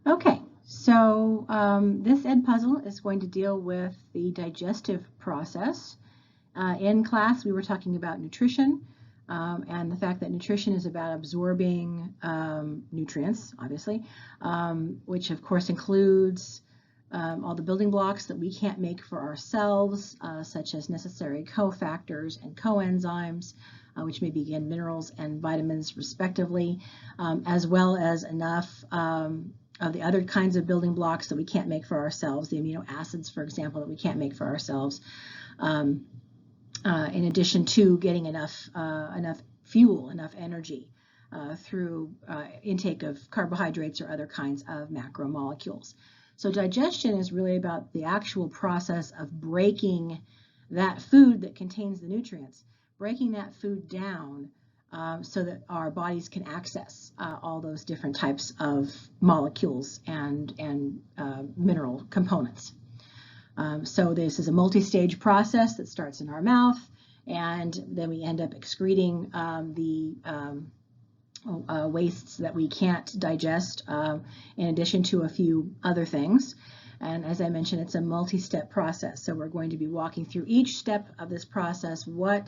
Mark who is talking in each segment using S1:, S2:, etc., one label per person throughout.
S1: Okay, so this EdPuzzle is going to deal with the digestive process. In class, we were talking about nutrition and the fact that nutrition is about absorbing nutrients, obviously, which of course includes all the building blocks that we can't make for ourselves, such as necessary cofactors and coenzymes, which may be, again, minerals and vitamins respectively, as well as enough of the other kinds of building blocks that we can't make for ourselves, the amino acids, for example, that we can't make for ourselves, in addition to getting enough fuel, enough energy through intake of carbohydrates or other kinds of macromolecules. So digestion is really about the actual process of breaking that food that contains the nutrients, breaking that food down so that our bodies can access all those different types of molecules and mineral components. So this is a multi-stage process that starts in our mouth, and then we end up excreting the wastes that we can't digest, in addition to a few other things. And as I mentioned, it's a multi-step process. So we're going to be walking through each step of this process, what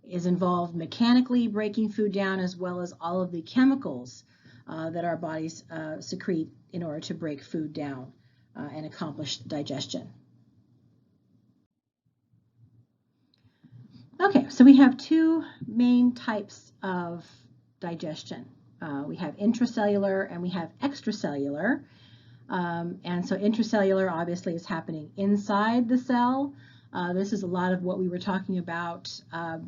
S1: is involved mechanically breaking food down, as well as all of the chemicals that our bodies secrete in order to break food down and accomplish digestion. Okay, so we have two main types of digestion. We have intracellular and we have extracellular. And so intracellular obviously is happening inside the cell. This is a lot of what we were talking about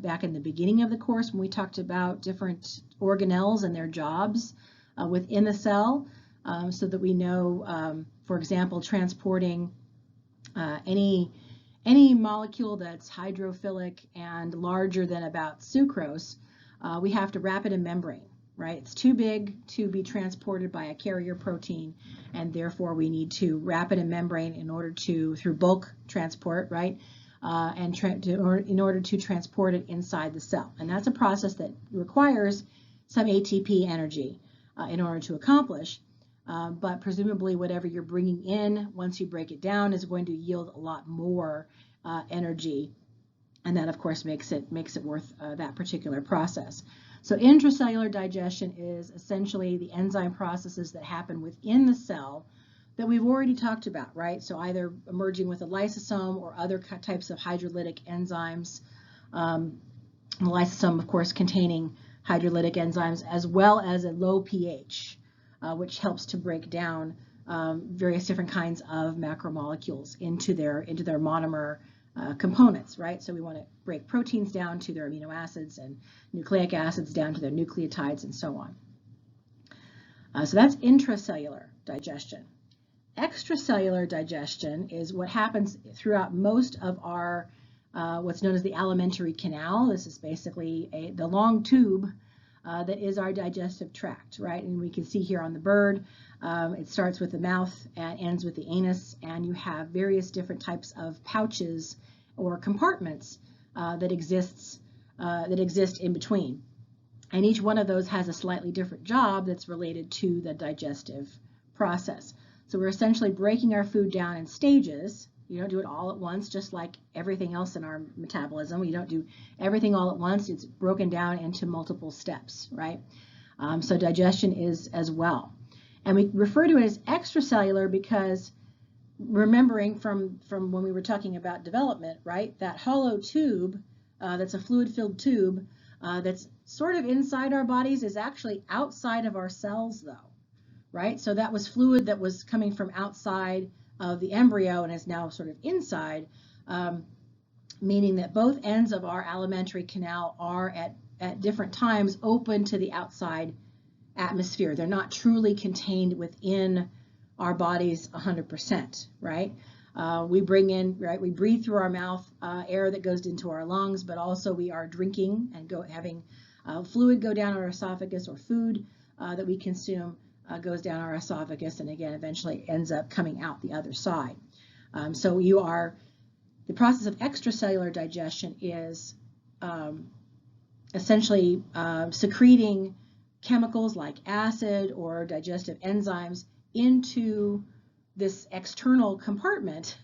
S1: back in the beginning of the course when we talked about different organelles and their jobs within the cell, so that we know, for example, transporting any molecule that's hydrophilic and larger than about sucrose, we have to wrap it in membrane, right? It's too big to be transported by a carrier protein, and therefore we need to wrap it in membrane in order to, through bulk transport, right? In order to transport it inside the cell. And that's a process that requires some ATP energy in order to accomplish. But presumably whatever you're bringing in, once you break it down, is going to yield a lot more energy. And that, of course, makes it worth that particular process. So intracellular digestion is essentially the enzyme processes that happen within the cell that we've already talked about, right? So either emerging with a lysosome or other types of hydrolytic enzymes. The lysosome, of course, containing hydrolytic enzymes, as well as a low pH, which helps to break down various different kinds of macromolecules into their monomer components, right? So we want to break proteins down to their amino acids and nucleic acids down to their nucleotides and so on. So that's intracellular digestion. Extracellular digestion is what happens throughout most of our what's known as the alimentary canal. This is basically the long tube that is our digestive tract, right? And we can see here on the bird, it starts with the mouth and ends with the anus, and you have various different types of pouches or compartments that exist in between. And each one of those has a slightly different job that's related to the digestive process. So we're essentially breaking our food down in stages. You don't do it all at once, just like everything else in our metabolism. You don't do everything all at once. It's broken down into multiple steps, right? So digestion is as well. And we refer to it as extracellular because, remembering from when we were talking about development, right, that hollow tube that's a fluid-filled tube that's sort of inside our bodies is actually outside of our cells, though, right? So that was fluid that was coming from outside of the embryo and is now sort of inside, meaning that both ends of our alimentary canal are at different times open to the outside atmosphere. They're not truly contained within our bodies 100%, right? We bring in, right, we breathe through our mouth air that goes into our lungs, but also we are drinking and having fluid go down our esophagus, or food that we consume goes down our esophagus, and again eventually ends up coming out the other side. So the process of extracellular digestion is essentially secreting chemicals like acid or digestive enzymes into this external compartment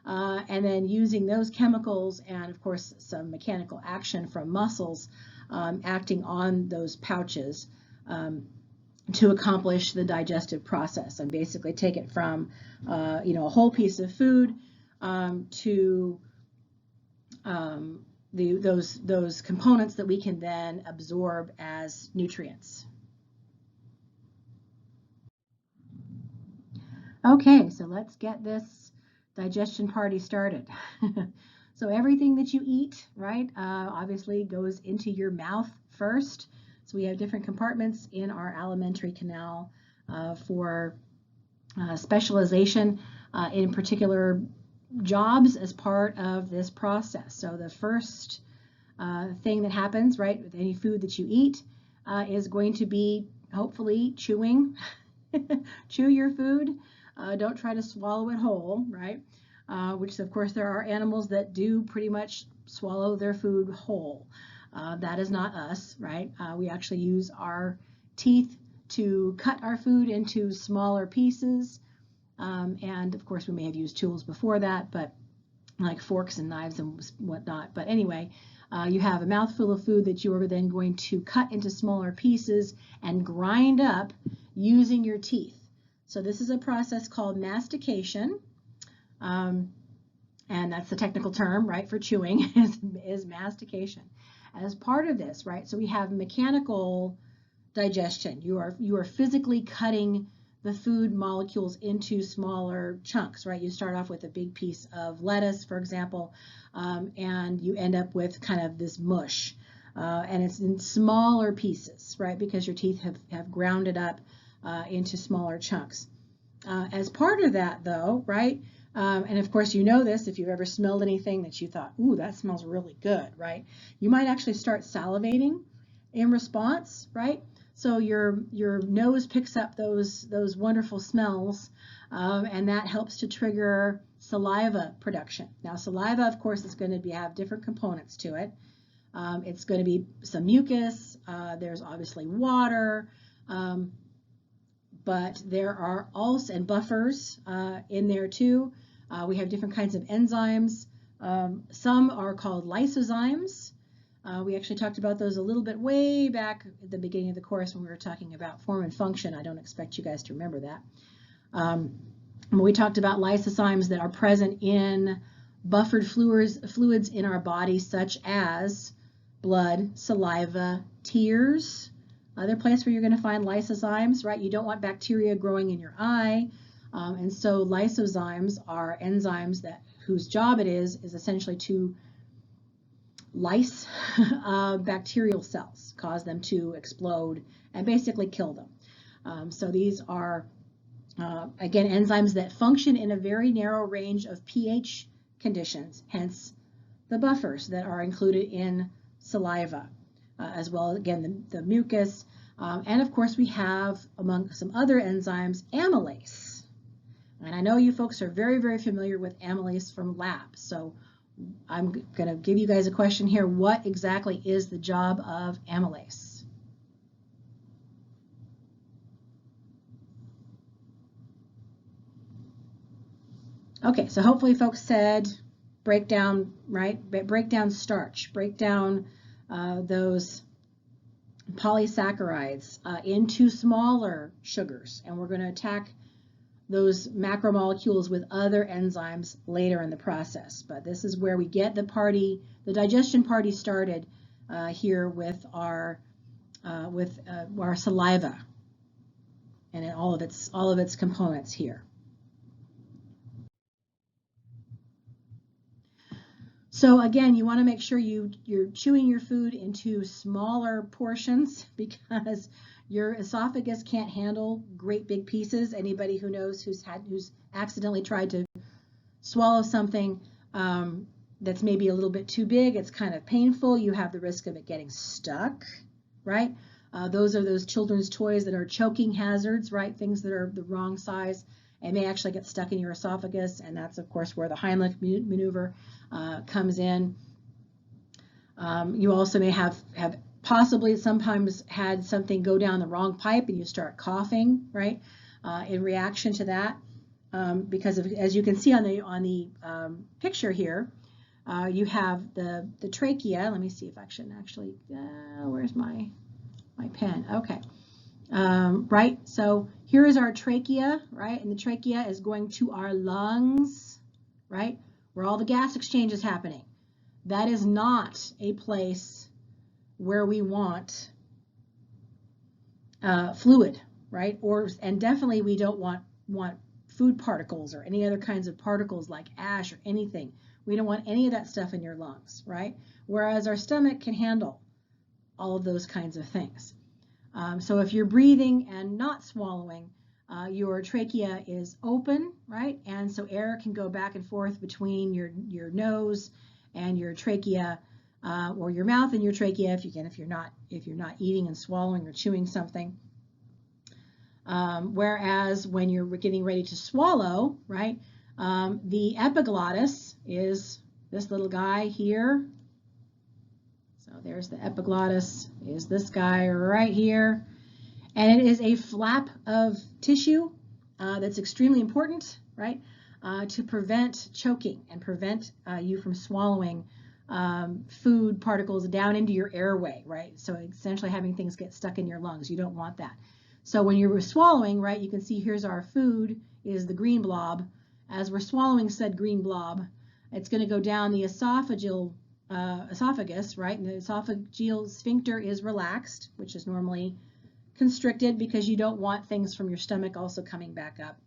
S1: and then using those chemicals and of course some mechanical action from muscles acting on those pouches to accomplish the digestive process and basically take it from a whole piece of food to those components that we can then absorb as nutrients. Okay, so let's get this digestion party started. So everything that you eat, right, obviously goes into your mouth first. So we have different compartments in our alimentary canal for specialization in particular jobs as part of this process. So the first thing that happens, right, with any food that you eat is going to be hopefully chewing. Chew your food. Don't try to swallow it whole, right? Which of course there are animals that do pretty much swallow their food whole. That is not us, right? We actually use our teeth to cut our food into smaller pieces. And of course we may have used tools before that, but like forks and knives and whatnot. But anyway, you have a mouthful of food that you are then going to cut into smaller pieces and grind up using your teeth. So this is a process called mastication. And that's the technical term, right, for chewing is mastication. As part of this, right, so we have mechanical digestion. You are physically cutting the food molecules into smaller chunks, right? You start off with a big piece of lettuce, for example, and you end up with kind of this mush. And it's in smaller pieces, right, because your teeth have ground it up into smaller chunks. As part of that, though, right, and of course you know this if you've ever smelled anything that you thought, ooh, that smells really good, right? You might actually start salivating in response, right? So your nose picks up those wonderful smells, and that helps to trigger saliva production. Now saliva, of course, is going to have different components to it. It's going to be some mucus. There's obviously water. But there are also, and buffers in there too. We have different kinds of enzymes. Some are called lysozymes. We actually talked about those a little bit way back at the beginning of the course when we were talking about form and function. I don't expect you guys to remember that. We talked about lysozymes that are present in buffered fluids in our body, such as blood, saliva, tears. Other place where you're going to find lysozymes, right? You don't want bacteria growing in your eye, and so lysozymes are enzymes whose job it is essentially to lyse bacterial cells, cause them to explode, and basically kill them. So these are, again, enzymes that function in a very narrow range of pH conditions, hence the buffers that are included in saliva. As well, again, the mucus. And of course, we have, among some other enzymes, amylase. And I know you folks are very, very familiar with amylase from labs. So I'm going to give you guys a question here. What exactly is the job of amylase? Okay, so hopefully folks said break down, right? Break down starch, break down those polysaccharides into smaller sugars, and we're going to attack those macromolecules with other enzymes later in the process. But this is where we get the digestion party started here with our saliva and all of its components here. So again, you want to make sure you're chewing your food into smaller portions because your esophagus can't handle great big pieces. Anybody who knows who's accidentally tried to swallow something that's maybe a little bit too big, it's kind of painful. You have the risk of it getting stuck, right? Those are those children's toys that are choking hazards, right? Things that are the wrong size and may actually get stuck in your esophagus, and that's of course where the Heimlich maneuver comes in. You also may have possibly sometimes had something go down the wrong pipe and you start coughing, right? in reaction to that, because of, as you can see on the picture here, you have the trachea. Let me see if I can actually, where's my pen? Okay. Right, so here is our trachea, right, and the trachea is going to our lungs, right, where all the gas exchange is happening. That is not a place where we want fluid, right, and definitely we don't want food particles or any other kinds of particles like ash or anything. We don't want any of that stuff in your lungs, right, whereas our stomach can handle all of those kinds of things. So if you're breathing and not swallowing, your trachea is open, right? And so air can go back and forth between your nose and your trachea, or your mouth and your trachea, if you're not eating and swallowing or chewing something. Whereas when you're getting ready to swallow, right, the epiglottis is this little guy here. So there's the epiglottis, is this guy right here. And it is a flap of tissue that's extremely important, right, to prevent choking and prevent you from swallowing food particles down into your airway, right? So essentially having things get stuck in your lungs. You don't want that. So when you're swallowing, right, you can see here's our food is the green blob. As we're swallowing said green blob, it's going to go down the esophagus, right? And the esophageal sphincter is relaxed, which is normally constricted because you don't want things from your stomach also coming back up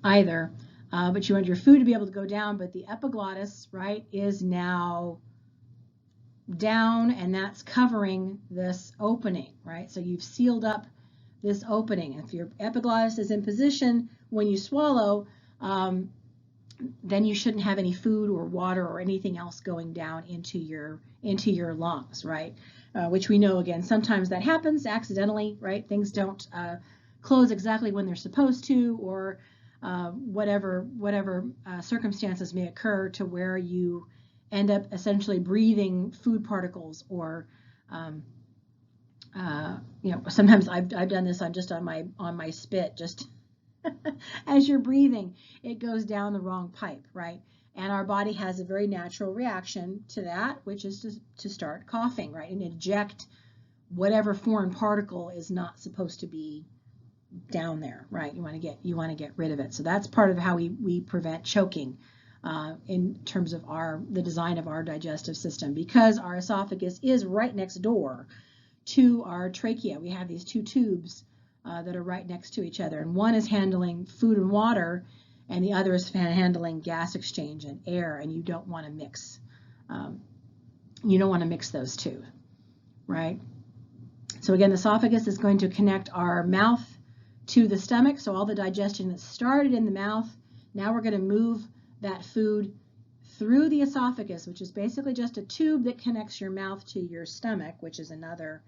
S1: either. But you want your food to be able to go down, but the epiglottis, right, is now down, and that's covering this opening, right? So you've sealed up this opening. If your epiglottis is in position when you swallow, then you shouldn't have any food or water or anything else going down into your lungs, right? Which we know, again, sometimes that happens accidentally, right? Things don't close exactly when they're supposed to, or whatever circumstances may occur to where you end up essentially breathing food particles, or sometimes I've done this on my spit, just as you're breathing, it goes down the wrong pipe, right? And our body has a very natural reaction to that, which is to start coughing, right, and eject whatever foreign particle is not supposed to be down there, right? You want to get rid of it. So that's part of how we prevent choking in terms of the design of our digestive system, because our esophagus is right next door to our trachea. We have these two tubes that are right next to each other, and one is handling food and water, and the other is handling gas exchange and air, and you don't want to mix. You don't want to mix those two, right? So again, the esophagus is going to connect our mouth to the stomach, so all the digestion that started in the mouth, now we're going to move that food through the esophagus, which is basically just a tube that connects your mouth to your stomach, which is another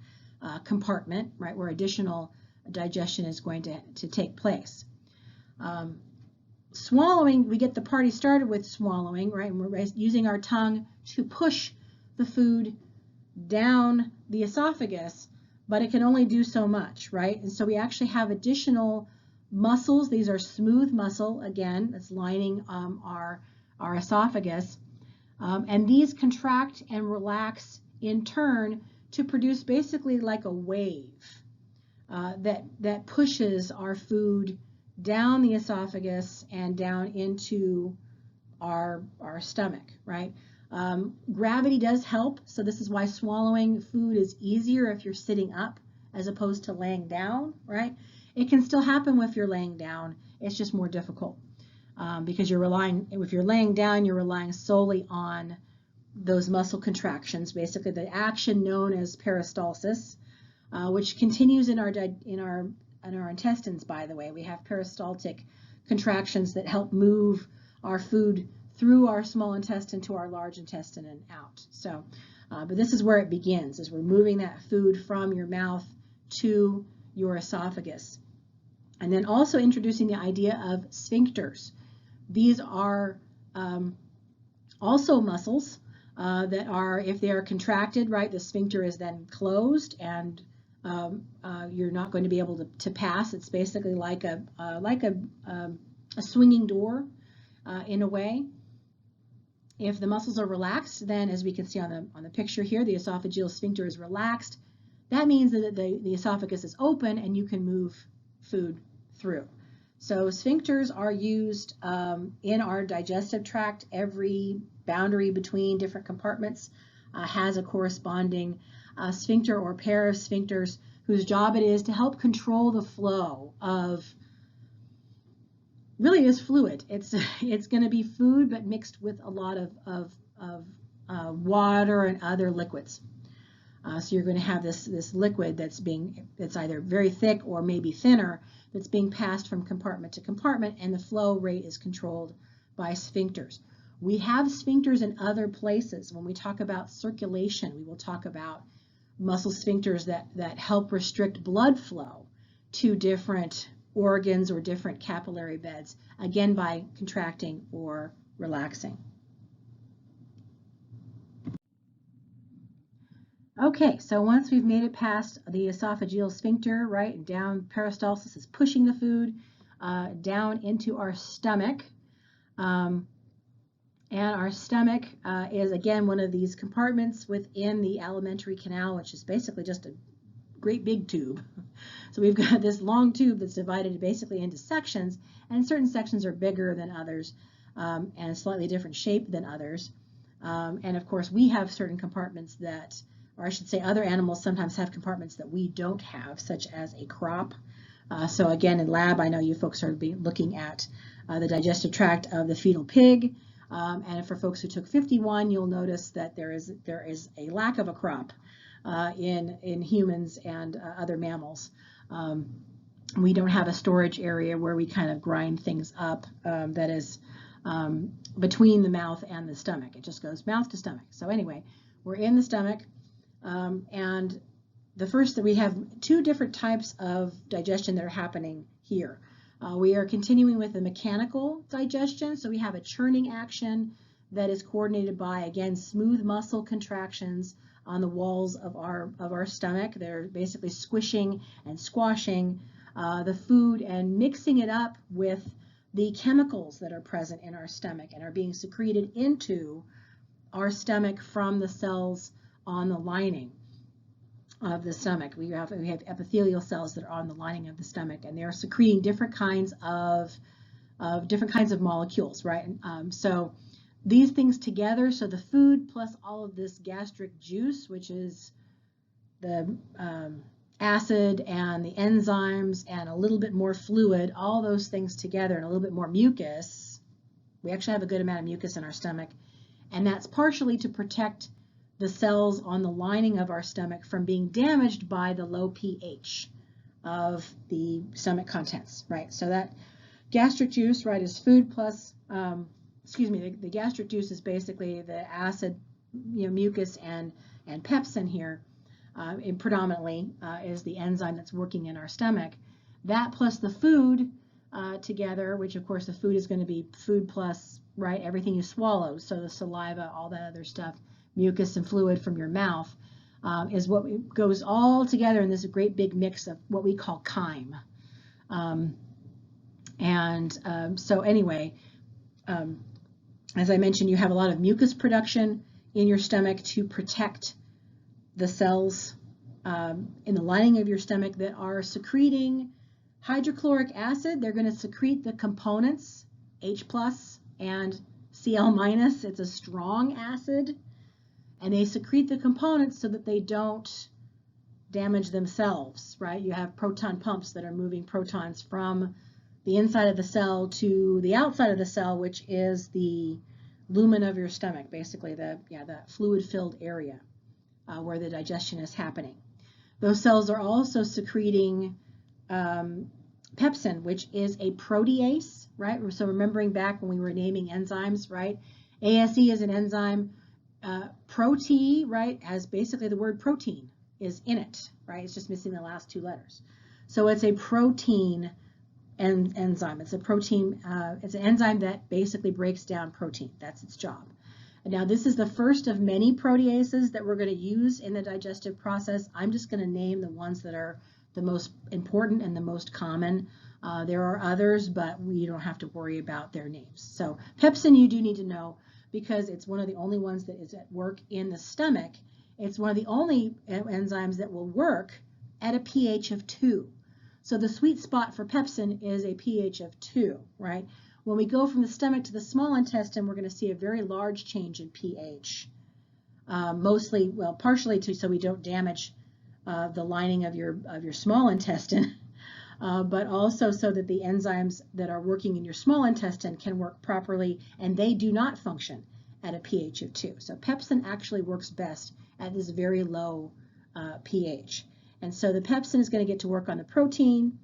S1: compartment, right, where additional digestion is going to take place. Swallowing, we get the party started with swallowing, right, and we're using our tongue to push the food down the esophagus, but it can only do so much, right? And so we actually have additional muscles. These are smooth muscle, again, that's lining our esophagus, and these contract and relax in turn to produce basically like a wave that pushes our food down the esophagus and down into our stomach, right? Gravity does help, so this is why swallowing food is easier if you're sitting up as opposed to laying down, right? It can still happen if you're laying down, it's just more difficult because if you're laying down, you're relying solely on those muscle contractions, basically the action known as peristalsis, which continues in our intestines, by the way. We have peristaltic contractions that help move our food through our small intestine to our large intestine and out. So, but this is where it begins, is we're moving that food from your mouth to your esophagus. And then also introducing the idea of sphincters. These are also muscles that are, if they are contracted, right, the sphincter is then closed, and you're not going to be able to pass. It's basically like a swinging door in a way. If the muscles are relaxed, then as we can see on the picture here, the esophageal sphincter is relaxed. That means that the esophagus is open and you can move food through. So sphincters are used in our digestive tract. Every boundary between different compartments has a corresponding sphincter or pair of sphincters whose job it is to help control the flow of, really is fluid. It's going to be food, but mixed with a lot of water and other liquids. So you're going to have this liquid that's either very thick or maybe thinner, that's being passed from compartment to compartment, and the flow rate is controlled by sphincters. We have sphincters in other places. When we talk about circulation, we will talk about muscle sphincters that help restrict blood flow to different organs or different capillary beds, again by contracting or relaxing. Okay, so once we've made it past the esophageal sphincter, right, and down, peristalsis is pushing the food down into our stomach. And our stomach is, again, one of these compartments within the alimentary canal, which is basically just a great big tube. So we've got this long tube that's divided basically into sections, and certain sections are bigger than others and slightly different shape than others. And of course, we have certain compartments that, or I should say other animals sometimes have compartments that we don't have, such as a crop. So again, in lab, I know you folks are looking at the digestive tract of the fetal pig. And for folks who took 51, you'll notice that there is a lack of a crop in humans and other mammals. We don't have a storage area where we kind of grind things up that is between the mouth and the stomach. It just goes mouth to stomach. So anyway, we're in the stomach. And the first that we have two different types of digestion that are happening here. We are continuing with the mechanical digestion. So we have a churning action that is coordinated by, again, smooth muscle contractions on the walls of our stomach. They're basically squishing and squashing the food and mixing it up with the chemicals that are present in our stomach and are being secreted into our stomach from the cells on the lining of the stomach. We have epithelial cells that are on the lining of the stomach, and they're secreting different kinds of molecules, right? So these things together, so the food plus all of this gastric juice, which is the acid and the enzymes and a little bit more fluid, all those things together and a little bit more mucus. We actually have a good amount of mucus in our stomach, and that's partially to protect the cells on the lining of our stomach from being damaged by the low pH of the stomach contents, right? So that gastric juice, right, is food plus, the gastric juice is basically the acid, mucus and pepsin here, and predominantly is the enzyme that's working in our stomach. That plus the food together, which of course the food is going to be food plus, right, everything you swallow, so the saliva, all that other stuff, mucus and fluid from your mouth, is what goes all together in this great big mix of what we call chyme. So anyway, as I mentioned, you have a lot of mucus production in your stomach to protect the cells in the lining of your stomach that are secreting hydrochloric acid. They're going to secrete the components H+ and Cl-. It's a strong acid. And they secrete the components so that they don't damage themselves, right? You have proton pumps that are moving protons from the inside of the cell to the outside of the cell, which is the lumen of your stomach, basically the fluid-filled area where the digestion is happening. Those cells are also secreting pepsin, which is a protease, right? So remembering back when we were naming enzymes, right? ASE is an enzyme. Protein, right, as basically the word protein is in it, right? It's just missing the last two letters. So it's a protein enzyme. It's a protein. It's an enzyme that basically breaks down protein. That's its job. Now, this is the first of many proteases that we're going to use in the digestive process. I'm just going to name the ones that are the most important and the most common. There are others, but we don't have to worry about their names. So pepsin you do need to know because it's one of the only ones that is at work in the stomach. It's one of the only enzymes that will work at a pH of 2. So the sweet spot for pepsin is a pH of 2, right? When we go from the stomach to the small intestine, we're going to see a very large change in pH. Mostly, well, partially so we don't damage the lining of your small intestine, but also so that the enzymes that are working in your small intestine can work properly, and they do not function at a pH of 2. So pepsin actually works best at this very low pH. And so the pepsin is going to get to work on the protein,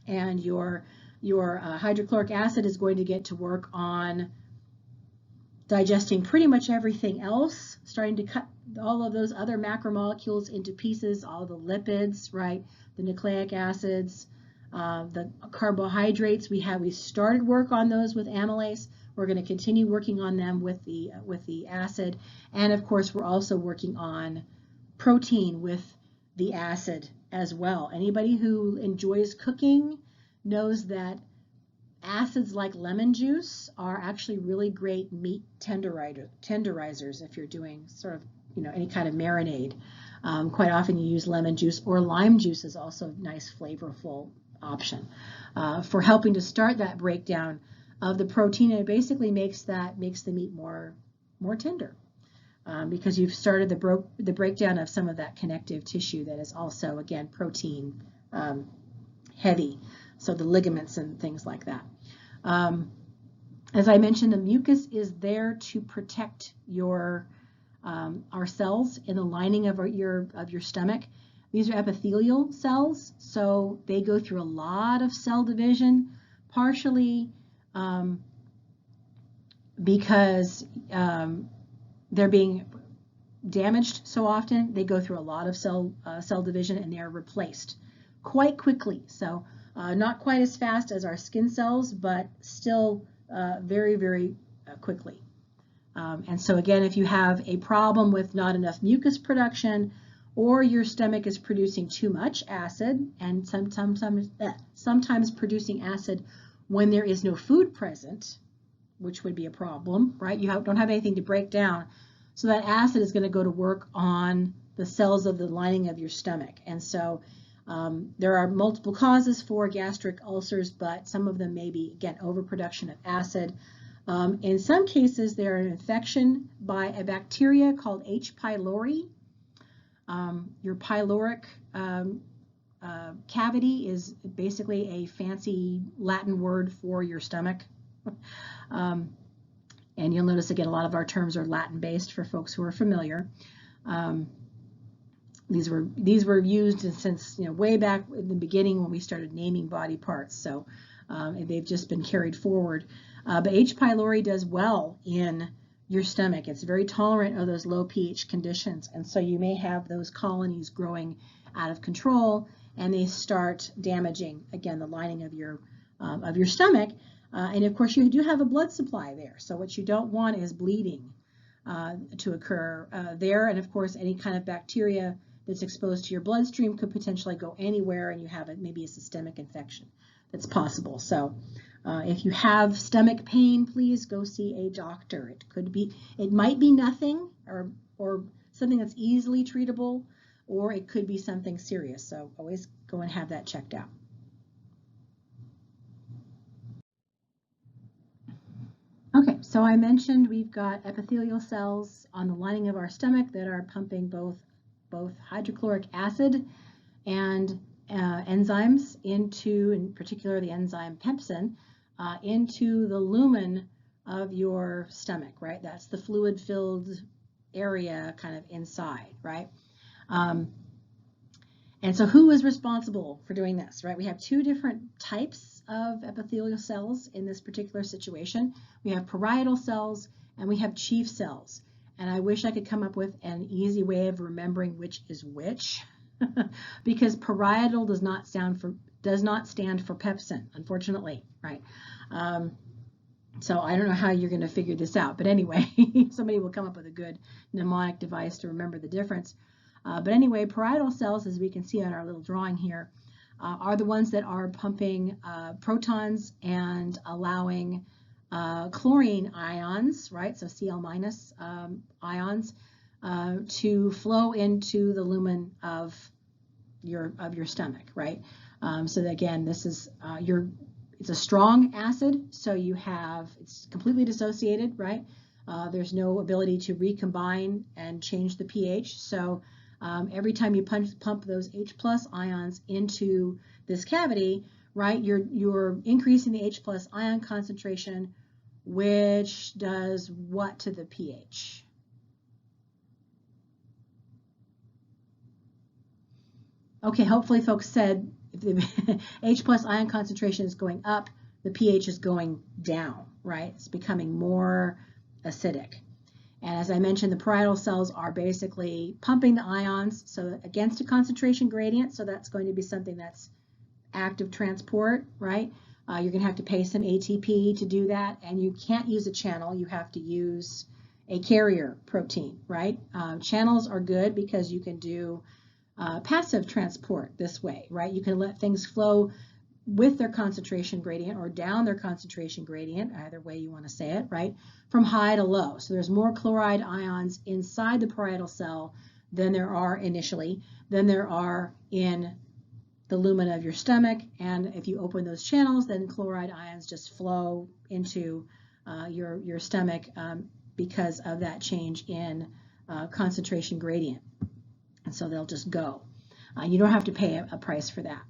S1: and your hydrochloric acid is going to get to work on digesting pretty much everything else, starting to cut all of those other macromolecules into pieces, all the lipids, right? The nucleic acids, the carbohydrates. We started work on those with amylase. We're going to continue working on them with the acid, and of course we're also working on protein with the acid as well. Anybody who enjoys cooking knows that acids like lemon juice are actually really great meat tenderizers if you're doing sort of any kind of marinade. Quite often you use lemon juice, or lime juice is also a nice flavorful option for helping to start that breakdown of the protein. And it basically makes the meat more tender because you've started the breakdown of some of that connective tissue that is also, again, protein heavy. So the ligaments and things like that. As I mentioned, the mucus is there to protect our cells in the lining of your stomach. These are epithelial cells, so they go through a lot of cell division, partially because they're being damaged so often. They go through a lot of cell division, and they are replaced quite quickly. So not quite as fast as our skin cells, but still very, very quickly. And so again, if you have a problem with not enough mucus production, or your stomach is producing too much acid, and sometimes producing acid when there is no food present, which would be a problem, right? You don't have anything to break down. So that acid is going to go to work on the cells of the lining of your stomach. And so there are multiple causes for gastric ulcers, but some of them may be, again, overproduction of acid. In some cases, they're an infection by a bacteria called H. pylori. Your pyloric cavity is basically a fancy Latin word for your stomach. And you'll notice, again, a lot of our terms are Latin-based for folks who are familiar. These were used since way back in the beginning when we started naming body parts. So they've just been carried forward. But H. pylori does well in your stomach. It's very tolerant of those low pH conditions, and so you may have those colonies growing out of control, and they start damaging, again, the lining of your stomach. And of course, you do have a blood supply there. So what you don't want is bleeding to occur there. And of course, any kind of bacteria that's exposed to your bloodstream could potentially go anywhere, and you have maybe a systemic infection that's possible. So if you have stomach pain, please go see a doctor. It might be nothing or something that's easily treatable, or it could be something serious. So always go and have that checked out. Okay, so I mentioned we've got epithelial cells on the lining of our stomach that are pumping both hydrochloric acid and enzymes into, in particular the enzyme pepsin, into the lumen of your stomach, right? That's the fluid-filled area kind of inside, right? And so who is responsible for doing this, right? We have two different types of epithelial cells in this particular situation. We have parietal cells and we have chief cells. And I wish I could come up with an easy way of remembering which is which, because parietal does not stand for pepsin, unfortunately, right? So I don't know how you're going to figure this out, but anyway, somebody will come up with a good mnemonic device to remember the difference. But anyway, parietal cells, as we can see on our little drawing here, are the ones that are pumping protons and allowing chlorine ions, right? So Cl minus ions to flow into the lumen of your stomach, right? So that, again, this is it's a strong acid, so it's completely dissociated, right? There's no ability to recombine and change the pH. So every time you pump those H+ ions into this cavity, right, you're increasing the H+ ion concentration, which does what to the pH? Okay, hopefully folks said if the H+ ion concentration is going up, the pH is going down, right? It's becoming more acidic. And as I mentioned, the parietal cells are basically pumping the ions so against a concentration gradient. So that's going to be something that's active transport, right? You're going to have to pay some ATP to do that. And you can't use a channel. You have to use a carrier protein, right? Channels are good because you can do passive transport this way, right? You can let things flow with their concentration gradient or down their concentration gradient, either way you want to say it, right? From high to low. So there's more chloride ions inside the parietal cell than there are initially, than there are in the lumen of your stomach. And if you open those channels, then chloride ions just flow into your stomach because of that change in concentration gradient. And so they'll just go. You don't have to pay a price for that.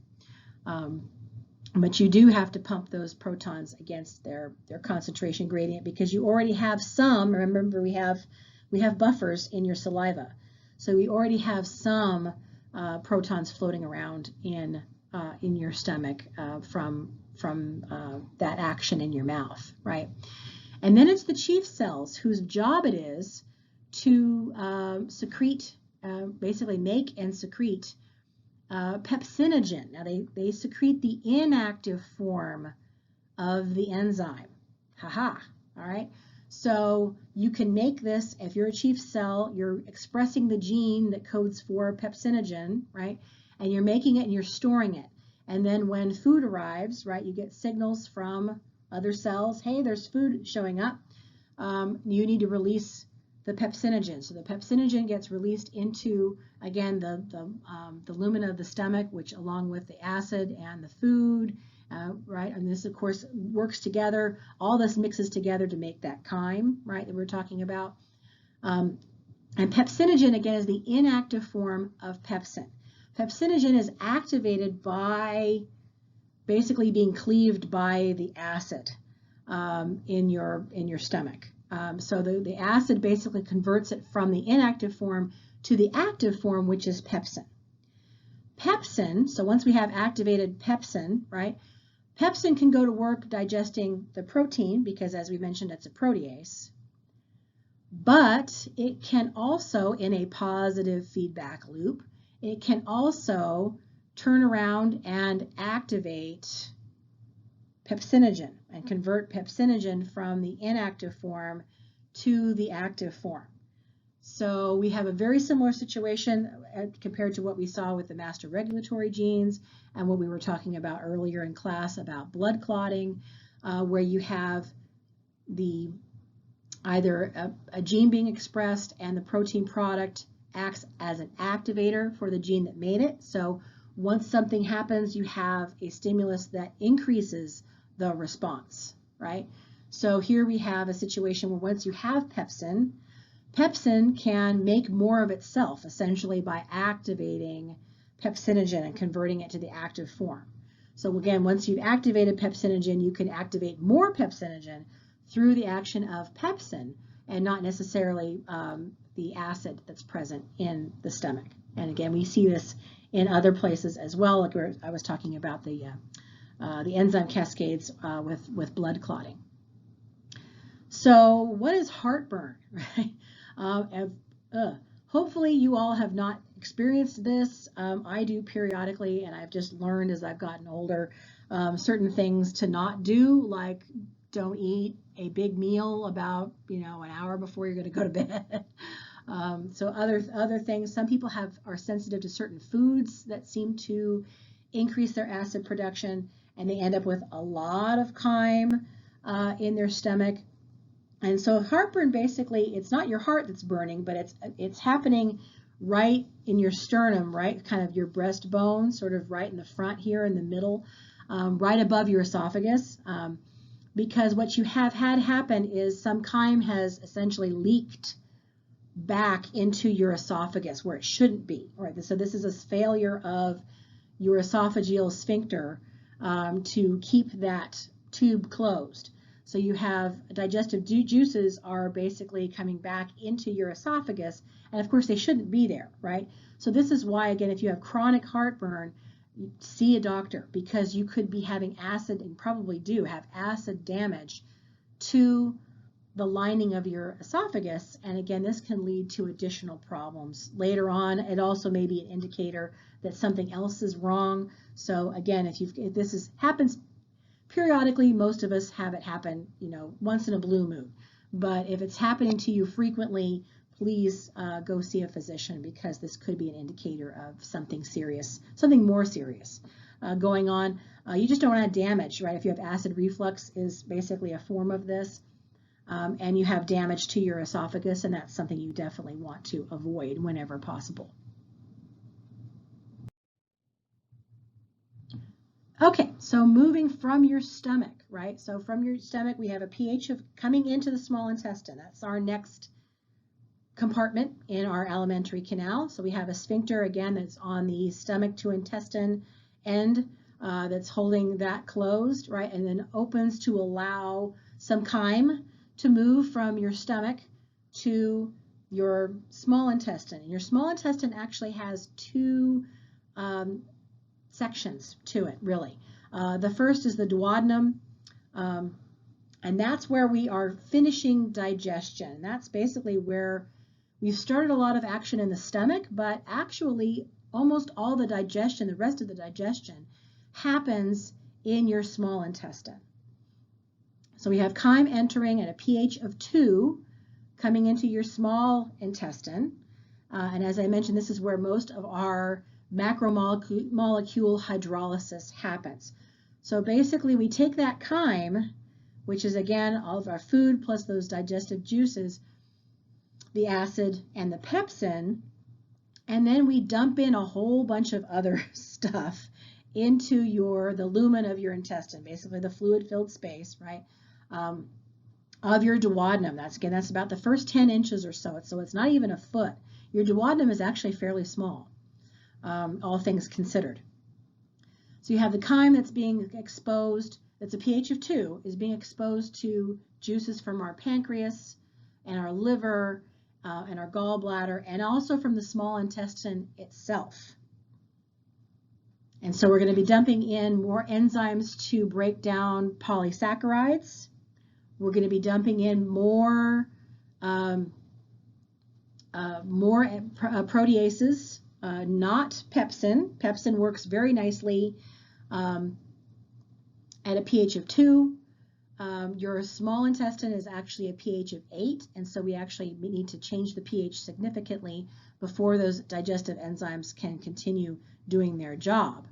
S1: But you do have to pump those protons against their concentration gradient because you already have some. Remember, we have buffers in your saliva. So we already have some protons floating around in your stomach from that action in your mouth, right? And then it's the chief cells whose job it is to secrete, basically make and secrete pepsinogen. Now they secrete the inactive form of the enzyme. Haha, all right? So you can make this, if you're a chief cell, you're expressing the gene that codes for pepsinogen, right? And you're making it and you're storing it. And then when food arrives, right, you get signals from other cells, hey, there's food showing up. You need to release the pepsinogen. So the pepsinogen gets released into, again, the lumen of the stomach, which along with the acid and the food, right? And this, of course, works together. All this mixes together to make that chyme, right, that we're talking about. And pepsinogen, again, is the inactive form of pepsin. Pepsinogen is activated by basically being cleaved by the acid in your stomach. So the acid basically converts it from the inactive form to the active form, which is pepsin. Pepsin, so once we have activated pepsin, right, pepsin can go to work digesting the protein because, as we mentioned, it's a protease. But it can also, in a positive feedback loop, it can also turn around and activate pepsinogen and convert pepsinogen from the inactive form to the active form. So we have a very similar situation compared to what we saw with the master regulatory genes and what we were talking about earlier in class about blood clotting, where you have either a gene being expressed and the protein product acts as an activator for the gene that made it. So once something happens, you have a stimulus that increases the response, right? So here we have a situation where once you have pepsin, pepsin can make more of itself, essentially by activating pepsinogen and converting it to the active form. So again, once you've activated pepsinogen, you can activate more pepsinogen through the action of pepsin and not necessarily the acid that's present in the stomach. And again, we see this in other places as well, like where I was talking about the enzyme cascades with blood clotting. So what is heartburn, right? Hopefully you all have not experienced this. I do periodically, and I've just learned as I've gotten older certain things to not do, like don't eat a big meal about, an hour before you're going to go to bed. So other things, some people are sensitive to certain foods that seem to increase their acid production, and they end up with a lot of chyme in their stomach. And so heartburn, basically, it's not your heart that's burning, but it's happening right in your sternum, right, kind of your breastbone, sort of right in the front here, in the middle, right above your esophagus. Because what you have had happen is some chyme has essentially leaked back into your esophagus where it shouldn't be. Right? So this is a failure of your esophageal sphincter to keep that tube closed. So you have digestive juices are basically coming back into your esophagus, and of course they shouldn't be there, right? So this is why, again, if you have chronic heartburn, see a doctor, because you could be having acid, and probably do have acid damage to the lining of your esophagus, and again, this can lead to additional problems later on. It also may be an indicator that something else is wrong. So again, if this happens periodically, most of us have it happen, once in a blue moon. But if it's happening to you frequently, please go see a physician, because this could be an indicator of something serious, something more serious going on. You just don't want to have damage, right? If you have acid reflux, is basically a form of this, and you have damage to your esophagus, and that's something you definitely want to avoid whenever possible. Okay, so moving from your stomach, right? So from your stomach, we have a pH of coming into the small intestine. That's our next compartment in our alimentary canal. So we have a sphincter, again, that's on the stomach to intestine end, that's holding that closed, right? And then opens to allow some chyme to move from your stomach to your small intestine. And your small intestine actually has two sections to it, really. The first is the duodenum, and that's where we are finishing digestion. That's basically where we've started a lot of action in the stomach, but actually almost all the digestion, the rest of the digestion, happens in your small intestine. So we have chyme entering at a pH of 2, coming into your small intestine. And as I mentioned, this is where most of our macromolecule hydrolysis happens. So basically we take that chyme, which is again all of our food plus those digestive juices, the acid and the pepsin, and then we dump in a whole bunch of other stuff into the lumen of your intestine, basically the fluid-filled space, right, of your duodenum. That's about the first 10 inches or so. So it's not even a foot. Your duodenum is actually fairly small. All things considered. So you have the chyme that's being exposed, that's a pH of 2, is being exposed to juices from our pancreas and our liver and our gallbladder, and also from the small intestine itself. And so we're going to be dumping in more enzymes to break down polysaccharides. We're going to be dumping in more proteases, not pepsin. Pepsin works very nicely at a pH of 2. Your small intestine is actually a pH of 8, and so we actually need to change the pH significantly before those digestive enzymes can continue doing their job.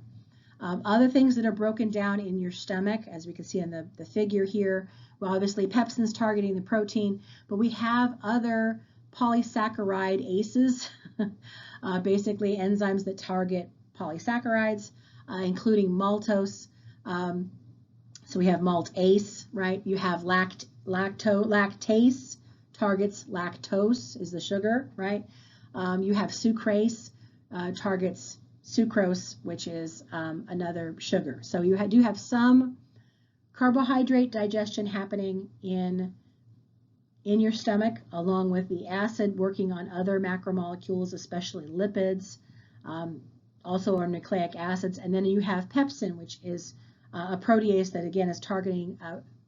S1: Other things that are broken down in your stomach, as we can see in the figure here, well, obviously pepsin is targeting the protein, but we have other polysaccharide aces, basically enzymes that target polysaccharides, including maltose. So we have maltase, right? You have lactase, targets lactose, is the sugar, right? You have sucrase, targets sucrose, which is another sugar. So you do have some carbohydrate digestion happening in your stomach, along with the acid working on other macromolecules, especially lipids, also our nucleic acids. And then you have pepsin, which is a protease that, again, is targeting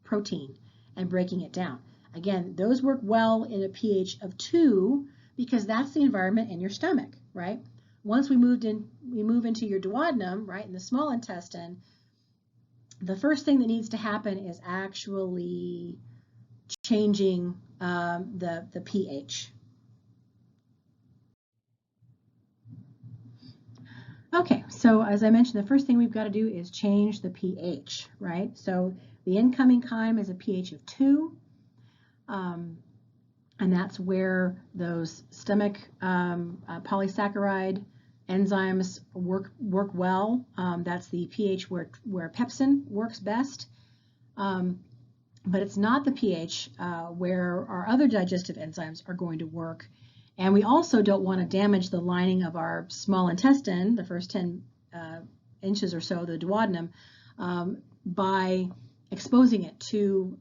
S1: protein and breaking it down. Again, those work well in a pH of 2 because that's the environment in your stomach, right? Once we move into your duodenum, right, in the small intestine, the first thing that needs to happen is actually changing the pH. Okay, so as I mentioned, the first thing we've got to do is change the pH, right? So the incoming chyme is a pH of 2, and that's where those stomach polysaccharide enzymes work well. That's the pH where pepsin works best. But it's not the pH where our other digestive enzymes are going to work. And we also don't want to damage the lining of our small intestine, the first 10 inches or so, the duodenum, by exposing it to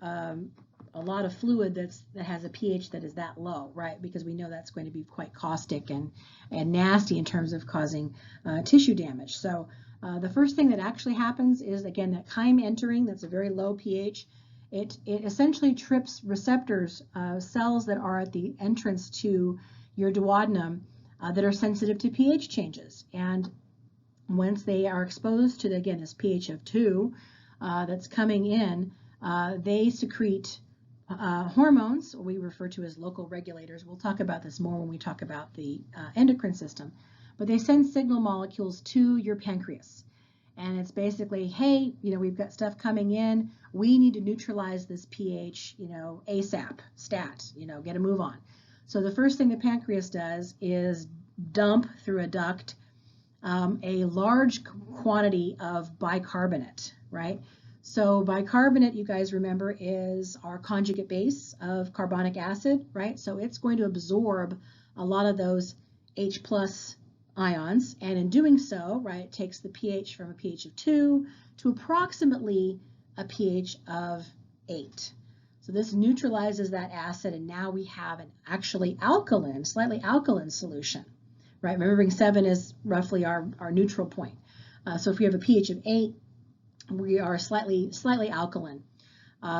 S1: a lot of fluid that has a pH that is that low, right? Because we know that's going to be quite caustic and nasty in terms of causing tissue damage. So the first thing that actually happens is, again, that chyme entering, that's a very low pH. It essentially trips receptors, cells that are at the entrance to your duodenum that are sensitive to pH changes. And once they are exposed to, again, this pH of 2 that's coming in, they secrete hormones, we refer to as local regulators. We'll talk about this more when we talk about the endocrine system. But they send signal molecules to your pancreas. And it's basically, hey, we've got stuff coming in. We need to neutralize this pH, ASAP, stat, get a move on. So the first thing the pancreas does is dump through a duct a large quantity of bicarbonate, right? So bicarbonate, you guys remember, is our conjugate base of carbonic acid, right? So it's going to absorb a lot of those H+ ions, and in doing so, right, it takes the pH from a pH of 2 to approximately a pH of 8. So this neutralizes that acid, and now we have an actually alkaline, slightly alkaline solution, right? Remembering 7 is roughly our neutral point. So if we have a pH of 8, we are slightly alkaline,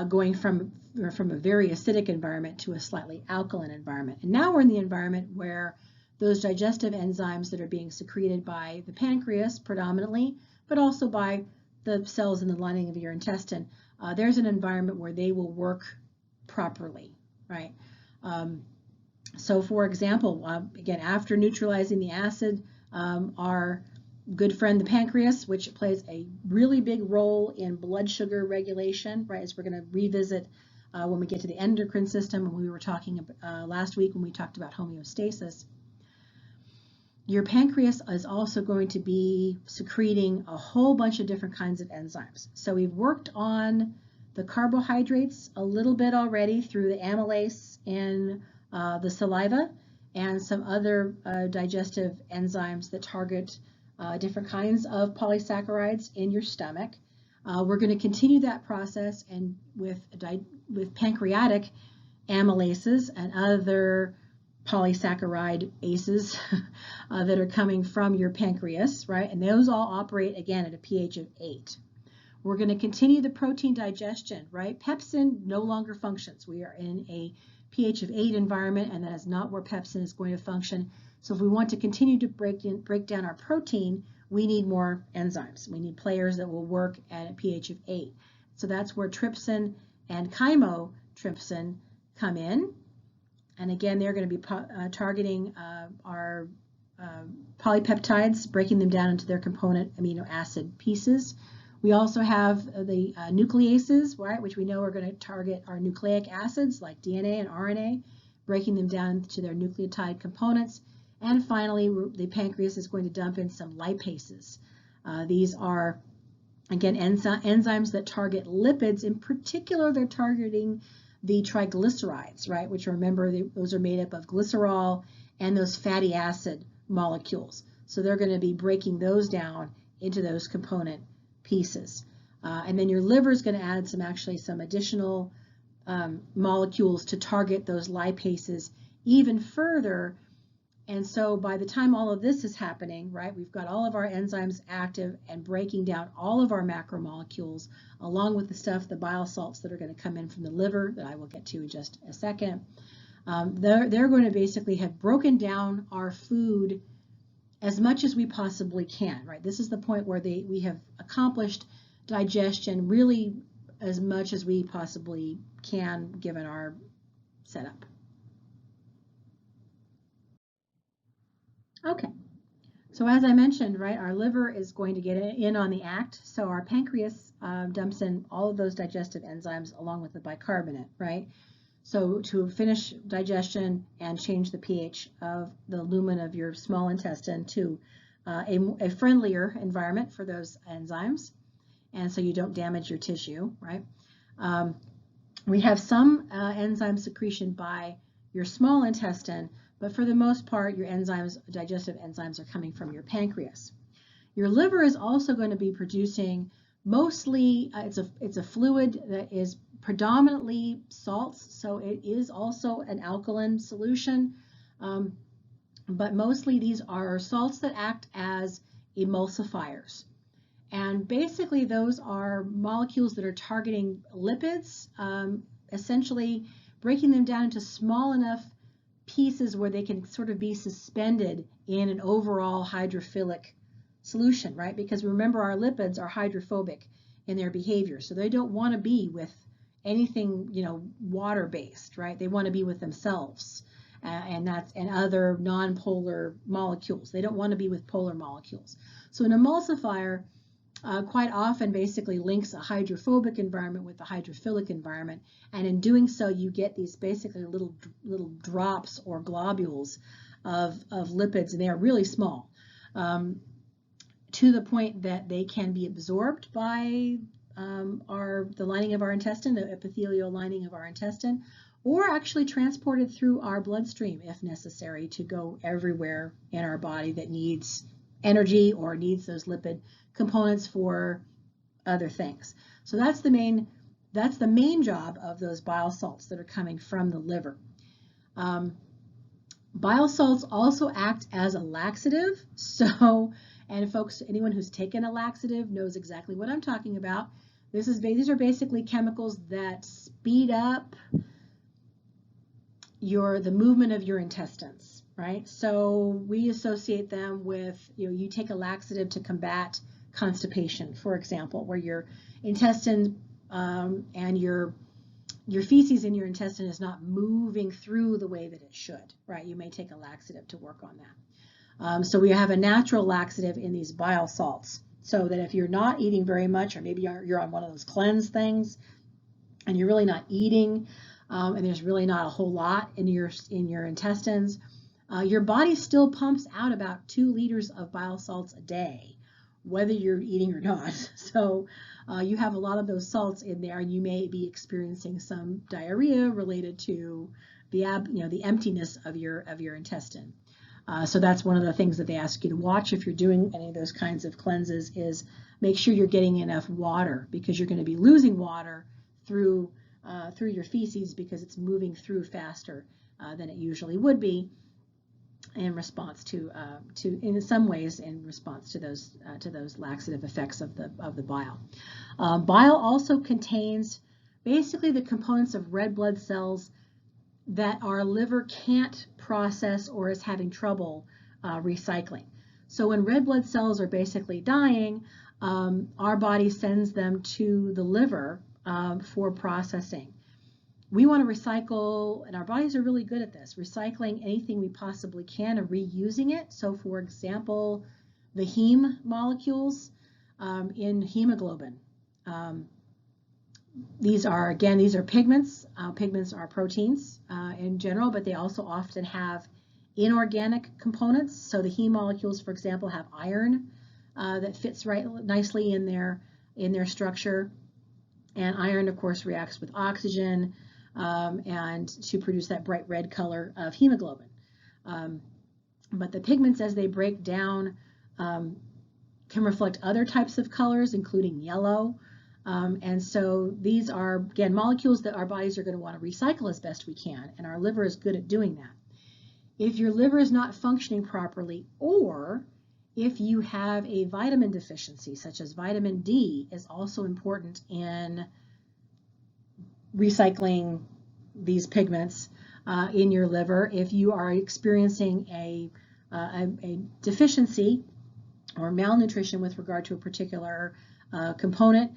S1: going from a very acidic environment to a slightly alkaline environment. And now we're in the environment where those digestive enzymes that are being secreted by the pancreas predominantly, but also by the cells in the lining of your intestine, there's an environment where they will work properly, right? So for example, again, after neutralizing the acid, our good friend the pancreas, which plays a really big role in blood sugar regulation, right, as we're going to revisit when we get to the endocrine system, and we were talking last week when we talked about homeostasis. Your pancreas is also going to be secreting a whole bunch of different kinds of enzymes. So we've worked on the carbohydrates a little bit already through the amylase in the saliva and some other digestive enzymes that target different kinds of polysaccharides in your stomach. We're going to continue that process and with pancreatic amylases and other polysaccharide aces that are coming from your pancreas, right? And those all operate, again, at a pH of 8. We're going to continue the protein digestion, right? Pepsin no longer functions. We are in a pH of 8 environment, and that is not where pepsin is going to function. So if we want to continue to break down our protein, we need more enzymes. We need players that will work at a pH of 8. So that's where trypsin and chymotrypsin come in. And again, they're going to be targeting our polypeptides, breaking them down into their component amino acid pieces. We also have the nucleases, right, which we know are going to target our nucleic acids like DNA and RNA, breaking them down to their nucleotide components. And finally, the pancreas is going to dump in some lipases. These are, again, enzymes that target lipids. In particular, they're targeting the triglycerides, right, which, remember, those are made up of glycerol and those fatty acid molecules. So they're going to be breaking those down into those component pieces. And then your liver is going to add some additional molecules to target those lipases even further. And so by the time all of this is happening, right, we've got all of our enzymes active and breaking down all of our macromolecules, along with the stuff, the bile salts that are going to come in from the liver that I will get to in just a second. They're going to basically have broken down our food as much as we possibly can, right? This is the point where we have accomplished digestion really as much as we possibly can given our setup. Okay, so as I mentioned, right, our liver is going to get in on the act, so our pancreas dumps in all of those digestive enzymes along with the bicarbonate, right? So to finish digestion and change the pH of the lumen of your small intestine to a friendlier environment for those enzymes, and so you don't damage your tissue, right? We have some enzyme secretion by your small intestine, but for the most part, your enzymes, digestive enzymes, are coming from your pancreas. Your liver is also going to be producing mostly, it's a fluid that is predominantly salts, so it is also an alkaline solution, but mostly these are salts that act as emulsifiers. And basically those are molecules that are targeting lipids, essentially breaking them down into small enough pieces where they can sort of be suspended in an overall hydrophilic solution, right? Because remember, our lipids are hydrophobic in their behavior, so they don't want to be with anything, you know, water-based, right? They want to be with themselves and other non-polar molecules. They don't want to be with polar molecules. So an emulsifier quite often basically links a hydrophobic environment with a hydrophilic environment, and in doing so you get these basically little drops or globules of lipids, and they are really small, to the point that they can be absorbed by the lining of our intestine, the epithelial lining of our intestine, or actually transported through our bloodstream if necessary to go everywhere in our body that needs energy or needs those lipid components for other things. So that's the main job of those bile salts that are coming from the liver. Bile salts also act as a laxative. So, and folks, anyone who's taken a laxative knows exactly what I'm talking about. These are basically chemicals that speed up the movement of your intestines, right? So we associate them with, you take a laxative to combat constipation, for example, where your intestine and your feces in your intestine is not moving through the way that it should, right? You may take a laxative to work on that. So we have a natural laxative in these bile salts, so that if you're not eating very much, or maybe you're on one of those cleanse things and you're really not eating, and there's really not a whole lot in your intestines, your body still pumps out about 2 liters of bile salts a day, whether you're eating or not. So you have a lot of those salts in there, and you may be experiencing some diarrhea related to the emptiness of your intestine. So that's one of the things that they ask you to watch if you're doing any of those kinds of cleanses, is make sure you're getting enough water, because you're going to be losing water through your feces, because it's moving through faster than it usually would be, in response to in some ways in response to those laxative effects of the bile. Bile also contains basically the components of red blood cells that our liver can't process or is having trouble recycling. So when red blood cells are basically dying, our body sends them to the liver for processing. We want to recycle, and our bodies are really good at this, recycling anything we possibly can and reusing it. So for example, the heme molecules in hemoglobin. These are pigments. Pigments are proteins in general, but they also often have inorganic components. So the heme molecules, for example, have iron that fits right nicely in their structure. And iron, of course, reacts with oxygen and to produce that bright red color of hemoglobin. But the pigments, as they break down, can reflect other types of colors, including yellow. And so these are, again, molecules that our bodies are going to want to recycle as best we can, and our liver is good at doing that. If your liver is not functioning properly, or if you have a vitamin deficiency, such as vitamin D is also important in recycling these pigments in your liver. If you are experiencing a deficiency or malnutrition with regard to a particular component,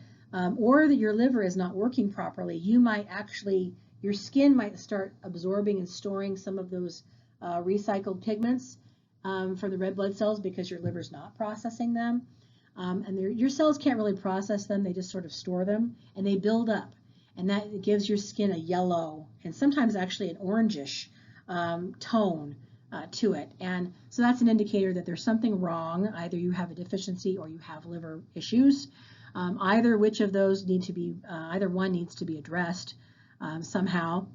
S1: or that your liver is not working properly, you might actually, your skin might start absorbing and storing some of those recycled pigments from the red blood cells because your liver's not processing them. And your cells can't really process them, they just sort of store them, and they build up. And that gives your skin a yellow and sometimes actually an orangish tone to it. And so that's an indicator that there's something wrong. Either you have a deficiency or you have liver issues. Either which of those need to be, either one needs to be addressed somehow.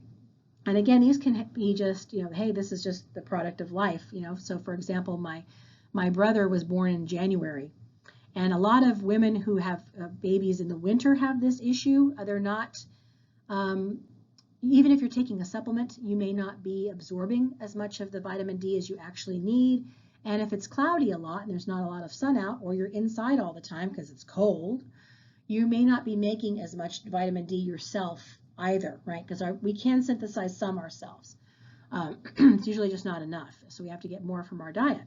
S1: And again, these can be just, hey, this is just the product of life. So for example, my brother was born in January. And a lot of women who have babies in the winter have this issue. They're not, even if you're taking a supplement, you may not be absorbing as much of the vitamin D as you actually need. And if it's cloudy a lot and there's not a lot of sun out, or you're inside all the time because it's cold, you may not be making as much vitamin D yourself either, right? Because we can synthesize some ourselves. It's usually just not enough. So we have to get more from our diet.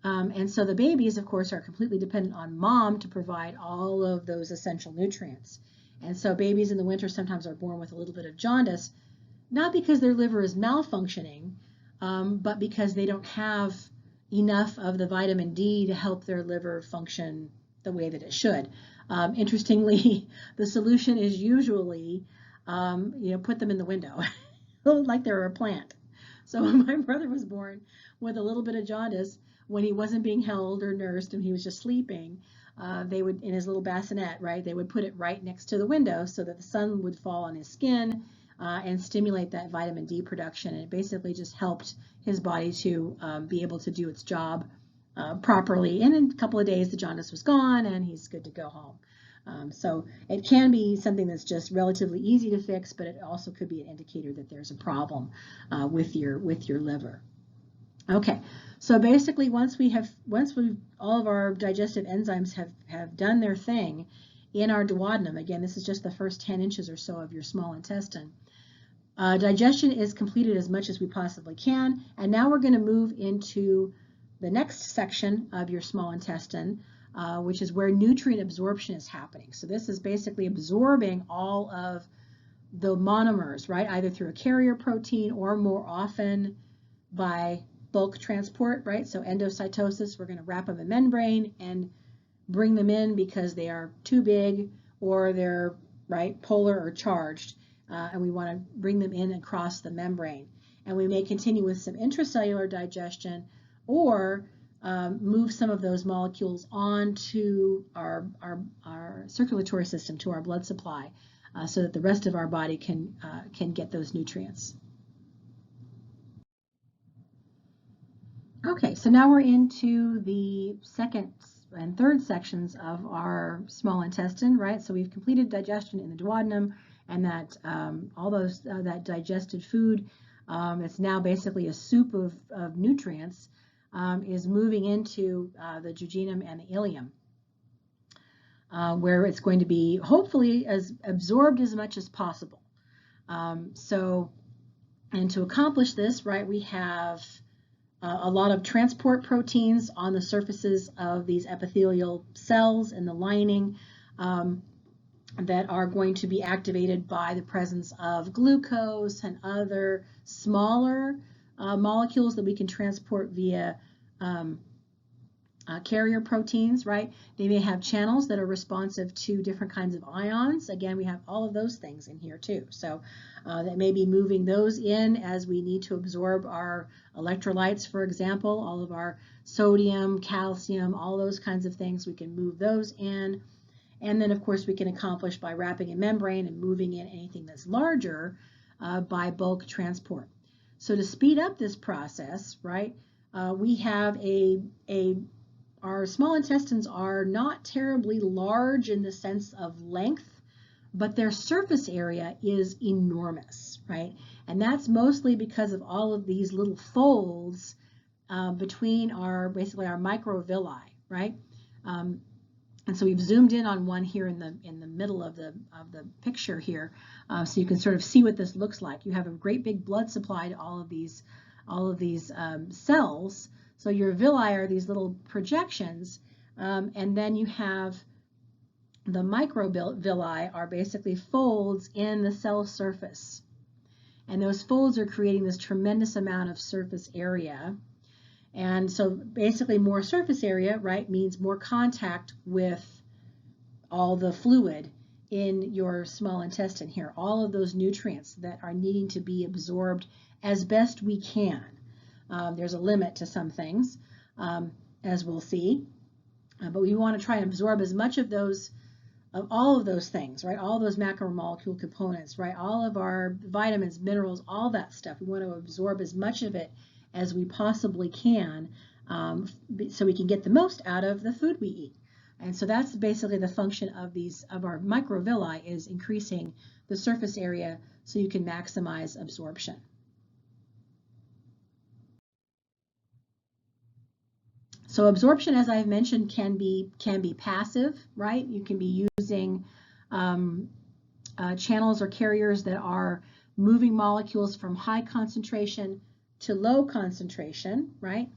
S1: And so the babies, of course, are completely dependent on mom to provide all of those essential nutrients. And so babies in the winter sometimes are born with a little bit of jaundice, not because their liver is malfunctioning, but because they don't have enough of the vitamin D to help their liver function the way that it should. Interestingly, the solution is usually, put them in the window, like they're a plant. So when my brother was born with a little bit of jaundice, when he wasn't being held or nursed and he was just sleeping, they would, in his little bassinet, right, they would put it right next to the window so that the sun would fall on his skin and stimulate that vitamin D production. And it basically just helped his body to be able to do its job properly. And in a couple of days, the jaundice was gone and he's good to go home. So it can be something that's just relatively easy to fix, but it also could be an indicator that there's a problem with your liver. Okay, so basically once all of our digestive enzymes have done their thing in our duodenum, again, this is just the first 10 inches or so of your small intestine, digestion is completed as much as we possibly can. And now we're going to move into the next section of your small intestine, which is where nutrient absorption is happening. So this is basically absorbing all of the monomers, right, either through a carrier protein or more often by bulk transport, right? So endocytosis, we're going to wrap them in membrane and bring them in because they are too big or they're, right, polar or charged, and we want to bring them in across the membrane. And we may continue with some intracellular digestion or move some of those molecules onto our circulatory system, to our blood supply, so that the rest of our body can get those nutrients. Okay, so now we're into the second and third sections of our small intestine, right? So we've completed digestion in the duodenum, and that all those that digested food, it's now basically a soup of nutrients, is moving into the jejunum and the ileum, where it's going to be hopefully as absorbed as much as possible. And to accomplish this, right, we have a lot of transport proteins on the surfaces of these epithelial cells in the lining that are going to be activated by the presence of glucose and other smaller molecules that we can transport via carrier proteins, right? They may have channels that are responsive to different kinds of ions. Again, we have all of those things in here too. So that may be moving those in as we need to absorb our electrolytes, for example, all of our sodium, calcium, all those kinds of things. We can move those in. And then, of course, we can accomplish by wrapping a membrane and moving in anything that's larger by bulk transport. So to speed up this process, right, we have our small intestines are not terribly large in the sense of length, but their surface area is enormous, right? And that's mostly because of all of these little folds between basically our microvilli, right? And so we've zoomed in on one here in the middle of the picture here, so you can sort of see what this looks like. You have a great big blood supply to all of these cells. So your villi are these little projections, and then you have The microvilli are basically folds in the cell surface. And those folds are creating this tremendous amount of surface area. And so basically more surface area, right, means more contact with all the fluid in your small intestine here, all of those nutrients that are needing to be absorbed as best we can. There's a limit to some things, as we'll see, but we want to try and absorb as much of all of those things, right? All those macromolecule components, right? All of our vitamins, minerals, all that stuff. We want to absorb as much of it as we possibly can, so we can get the most out of the food we eat. And so that's basically the function of our microvilli, is increasing the surface area so you can maximize absorption. So absorption, as I've mentioned, can be passive, right? You can be using channels or carriers that are moving molecules from high concentration to low concentration, right?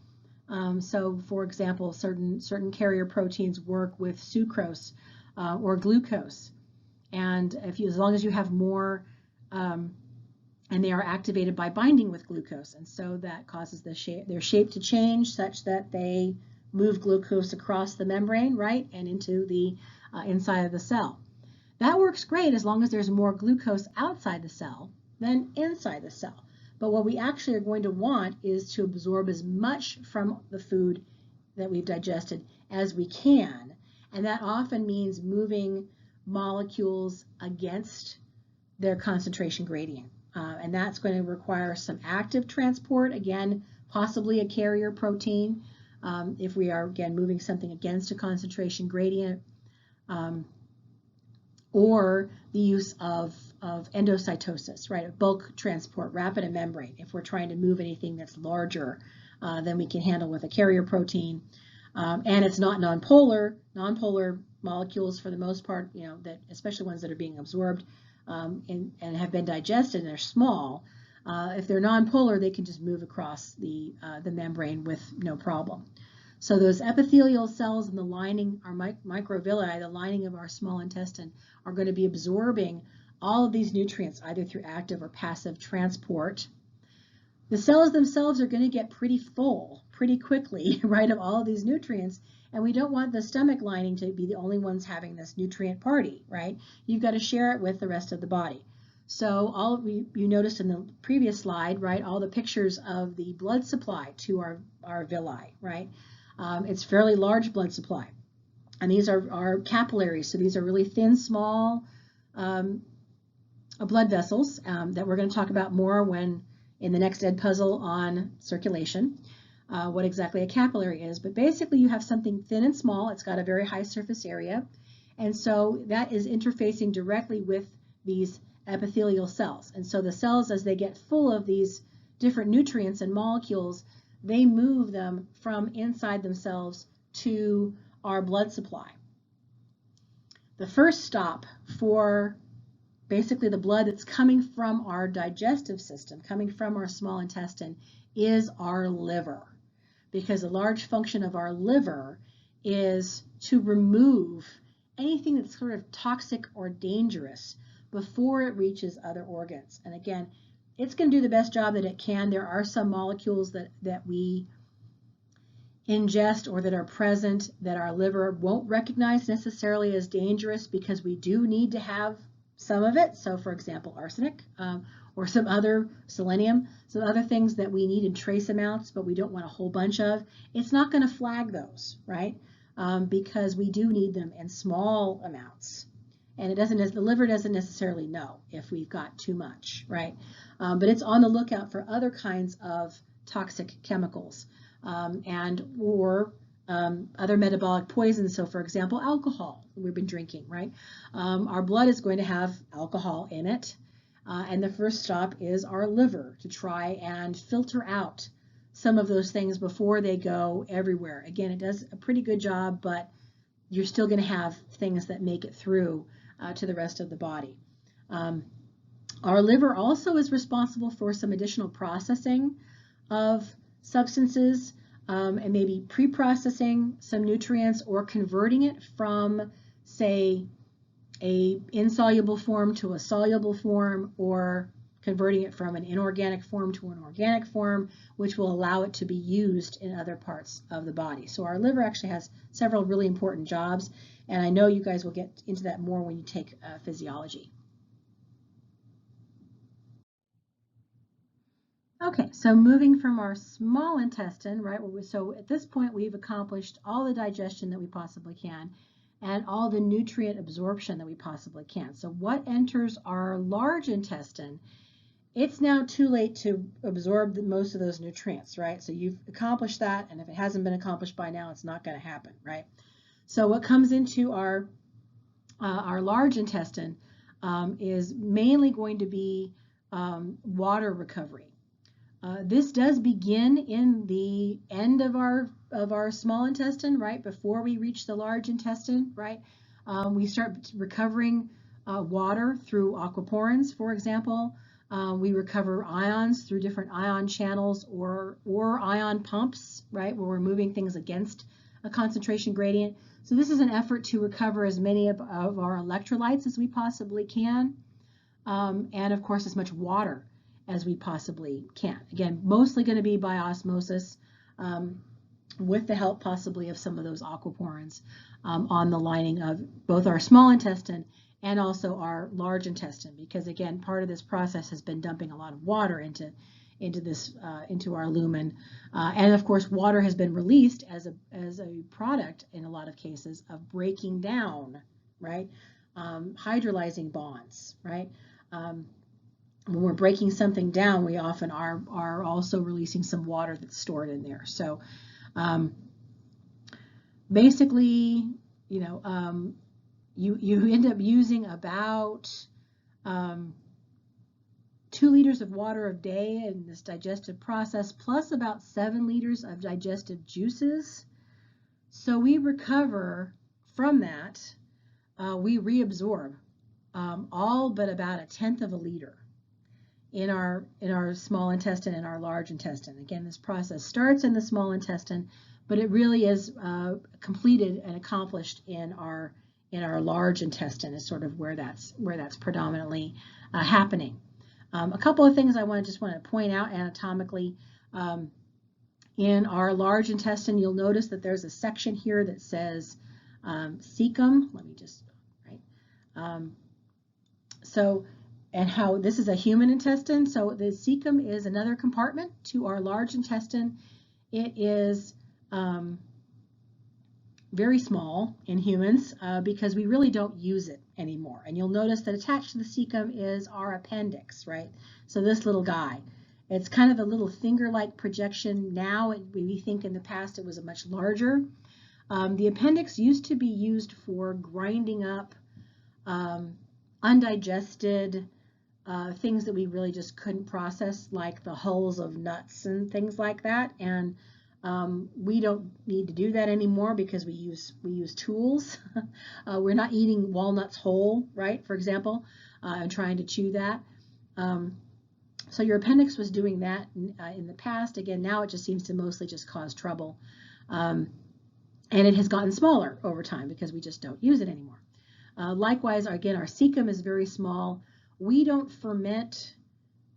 S1: So for example, certain carrier proteins work with sucrose or glucose. And as long as you have more, and they are activated by binding with glucose, and so that causes their shape to change such that they move glucose across the membrane, right, and into the inside of the cell. That works great as long as there's more glucose outside the cell than inside the cell. But what we actually are going to want is to absorb as much from the food that we've digested as we can, and that often means moving molecules against their concentration gradient. And that's going to require some active transport, again, possibly a carrier protein, if we are, again, moving something against a concentration gradient, or the use of endocytosis, right, bulk transport, rapid membrane, if we're trying to move anything that's larger than we can handle with a carrier protein. And it's not nonpolar. Nonpolar molecules, for the most part, that especially ones that are being absorbed and have been digested and they're small, if they're nonpolar, they can just move across the membrane with no problem. So those epithelial cells in the lining, our microvilli, the lining of our small intestine, are going to be absorbing all of these nutrients either through active or passive transport. The cells themselves are going to get pretty full pretty quickly, right, of all of these nutrients, and we don't want the stomach lining to be the only ones having this nutrient party, right? You've got to share it with the rest of the body. So you noticed in the previous slide, right, all the pictures of the blood supply to our villi, right? It's fairly large blood supply. And these are capillaries, so these are really thin, small blood vessels that we're going to talk about more in the next EdPuzzle on circulation, what exactly a capillary is. But basically you have something thin and small. It's got a very high surface area. And so that is interfacing directly with these epithelial cells. And so the cells, as they get full of these different nutrients and molecules, they move them from inside themselves to our blood supply. The first stop for basically the blood that's coming from our digestive system, coming from our small intestine, is our liver. Because a large function of our liver is to remove anything that's sort of toxic or dangerous before it reaches other organs. And again, it's going to do the best job that it can. There are some molecules that we ingest or that are present that our liver won't recognize necessarily as dangerous, because we do need to have some of it. So for example, arsenic or some other selenium, some other things that we need in trace amounts, but we don't want a whole bunch of. It's not going to flag those, right? Because we do need them in small amounts. And the liver doesn't necessarily know if we've got too much, right? But it's on the lookout for other kinds of toxic chemicals or other metabolic poisons. So for example, alcohol we've been drinking, right? Our blood is going to have alcohol in it. And the first stop is our liver to try and filter out some of those things before they go everywhere. Again, it does a pretty good job, but you're still going to have things that make it through to the rest of the body. Our liver also is responsible for some additional processing of substances and maybe pre-processing some nutrients or converting it from, say, insoluble form to a soluble form, or converting it from an inorganic form to an organic form, which will allow it to be used in other parts of the body. So our liver actually has several really important jobs, and I know you guys will get into that more when you take physiology. Okay, so moving from our small intestine, right? So at this point, we've accomplished all the digestion that we possibly can and all the nutrient absorption that we possibly can. So what enters our large intestine? It's now too late to absorb most of those nutrients, right? So you've accomplished that, and if it hasn't been accomplished by now, it's not going to happen, right? So what comes into our large intestine is mainly going to be water recovery. This does begin in the end of our small intestine, right? Before we reach the large intestine, right? We start recovering water through aquaporins, for example. We recover ions through different ion channels or ion pumps, right? Where we're moving things against a concentration gradient. So this is an effort to recover as many of our electrolytes as we possibly can, and of course as much water as we possibly can. Again, mostly going to be by osmosis, with the help possibly of some of those aquaporins on the lining of both our small intestine and also our large intestine, because again, part of this process has been dumping a lot of water into our lumen, and of course, water has been released as a product in a lot of cases of breaking down, right, hydrolyzing bonds, right. When we're breaking something down, we often are also releasing some water that's stored in there. So basically, you know, you end up using about 2 liters of water a day in this digestive process, plus about 7 liters of digestive juices. So we recover from that. We reabsorb all but about 1/10 of a liter in our small intestine and our large intestine. Again, this process starts in the small intestine, but it really is completed and accomplished in our large intestine, is sort of where that's predominantly happening. A couple of things I just want to point out anatomically. In our large intestine, you'll notice that there's a section here that says cecum. Let me just, right. And how this is a human intestine. So the cecum is another compartment to our large intestine. It is very small in humans because we really don't use it anymore. And you'll notice that attached to the cecum is our appendix, right? So this little guy, it's kind of a little finger-like projection now. We think in the past it was a much larger. The appendix used to be used for grinding up undigested things that we really just couldn't process, like the hulls of nuts and things like that. And we don't need to do that anymore because we use tools. We're not eating walnuts whole, right, for example, and trying to chew that. So your appendix was doing that in the past. Again, now it just seems to mostly just cause trouble. And it has gotten smaller over time because we just don't use it anymore. Likewise, again, our cecum is very small. We don't ferment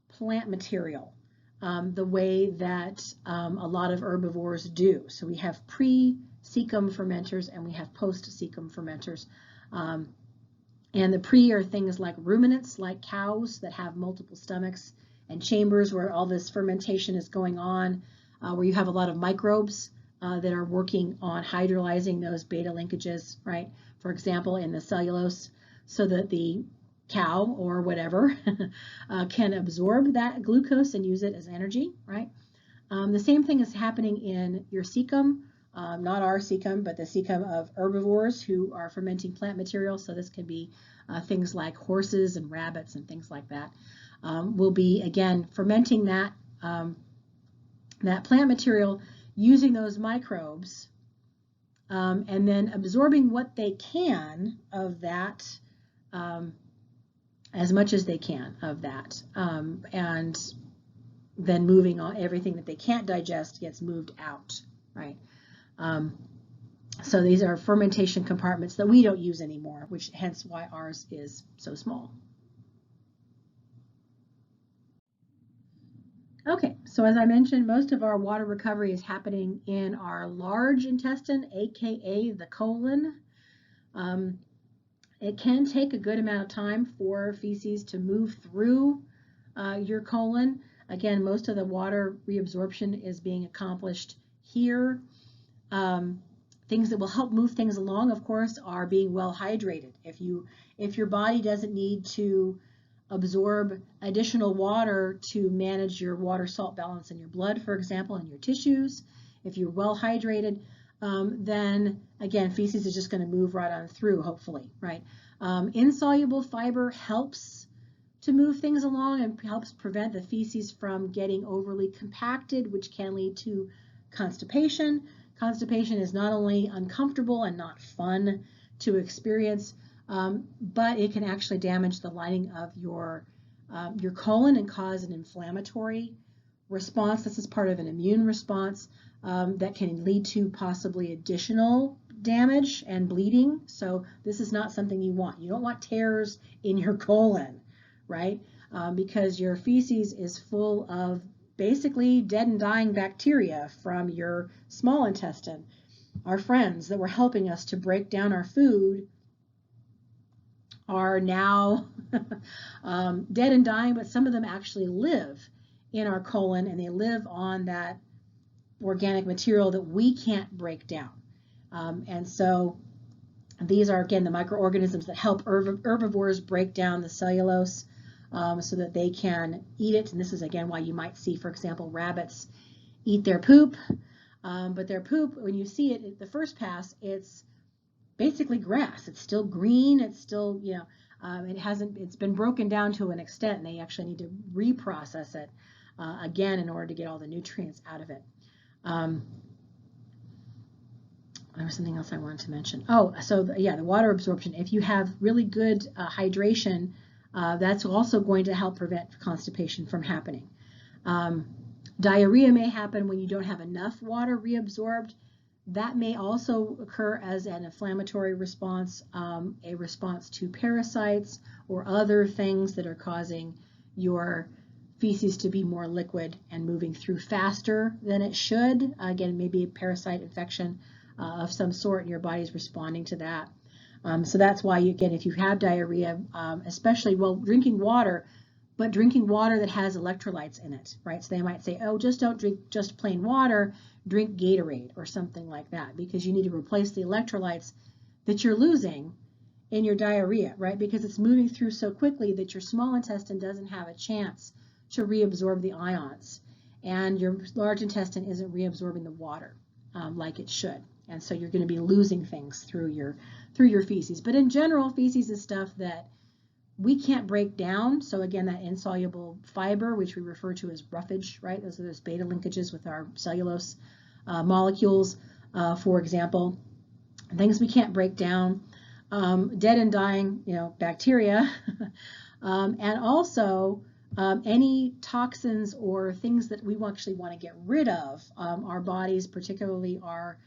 S1: plant material the way that a lot of herbivores do. So we have pre-cecum fermenters and we have post-cecum fermenters. And the pre are things like ruminants, like cows that have multiple stomachs and chambers where all this fermentation is going on, where you have a lot of microbes that are working on hydrolyzing those beta linkages, right? For example, in the cellulose, so that the cow or whatever can absorb that glucose and use it as energy, right? The same thing is happening in your cecum, not our cecum, but the cecum of herbivores who are fermenting plant material. So this can be things like horses and rabbits and things like that. Will be, again, fermenting that, that plant material using those microbes and then absorbing what they can of that, as much as they can of that, and then moving on. Everything that they can't digest gets moved out, right? So these are fermentation compartments that we don't use anymore, which hence why ours is so small. Okay, so as I mentioned, most of our water recovery is happening in our large intestine, aka the colon. It can take a good amount of time for feces to move through your colon. Again, most of the water reabsorption is being accomplished here. Things that will help move things along, of course, are being well hydrated. If your body doesn't need to absorb additional water to manage your water salt balance in your blood, for example, in your tissues, if you're well hydrated, then again, feces is just going to move right on through, hopefully, right? Insoluble fiber helps to move things along and helps prevent the feces from getting overly compacted, which can lead to constipation. Constipation is not only uncomfortable and not fun to experience, but it can actually damage the lining of your colon and cause an inflammatory response. This is part of an immune response that can lead to possibly additional damage and bleeding. So this is not something you want. You don't want tears in your colon, right? Because your feces is full of basically dead and dying bacteria from your small intestine. Our friends that were helping us to break down our food are now dead and dying, but some of them actually live in our colon, and they live on that organic material that we can't break down. And so these are, again, the microorganisms that help herbivores break down the cellulose so that they can eat it. And this is, again, why you might see, for example, rabbits eat their poop. But their poop, when you see it at the first pass, it's basically grass. It's still green. It's still, you know, it's been broken down to an extent, and they actually need to reprocess it again in order to get all the nutrients out of it. There was something else I wanted to mention. Oh, so yeah, the water absorption. If you have really good hydration, that's also going to help prevent constipation from happening. Diarrhea may happen when you don't have enough water reabsorbed. That may also occur as an inflammatory response, a response to parasites or other things that are causing your feces to be more liquid and moving through faster than it should. Again, maybe a parasite infection of some sort, and your body's responding to that. So that's why, again, if you have diarrhea, especially, well, drinking water, but drinking water that has electrolytes in it, right? So they might say, oh, just don't drink just plain water, drink Gatorade or something like that, because you need to replace the electrolytes that you're losing in your diarrhea, right? Because it's moving through so quickly that your small intestine doesn't have a chance to reabsorb the ions, and your large intestine isn't reabsorbing the water like it should. And so you're going to be losing things through your feces. But in general, feces is stuff that we can't break down. So again, that insoluble fiber, which we refer to as roughage, right? Those are those beta linkages with our cellulose molecules, for example. Things we can't break down, dead and dying, you know, bacteria, and also any toxins or things that we actually want to get rid of. Our bodies, particularly our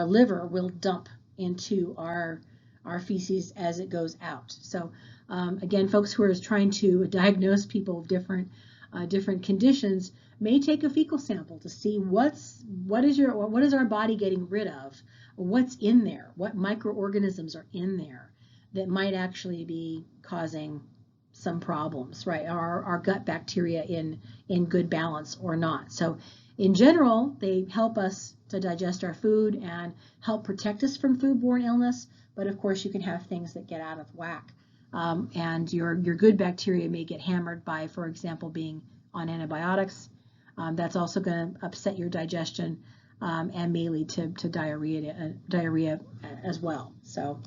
S1: liver, will dump into our feces as it goes out. So again, folks who are trying to diagnose people with different conditions may take a fecal sample to see what is our body getting rid of, or what's in there, what microorganisms are in there that might actually be causing some problems, right? Are our gut bacteria in good balance or not? So in general, they help us to digest our food and help protect us from foodborne illness. But of course, you can have things that get out of whack, and your good bacteria may get hammered by, for example, being on antibiotics. That's also going to upset your digestion and may lead to diarrhea as well. So,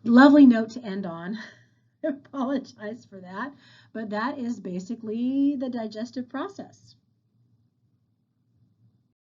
S1: lovely note to end on. I apologize for that, but that is basically the digestive process.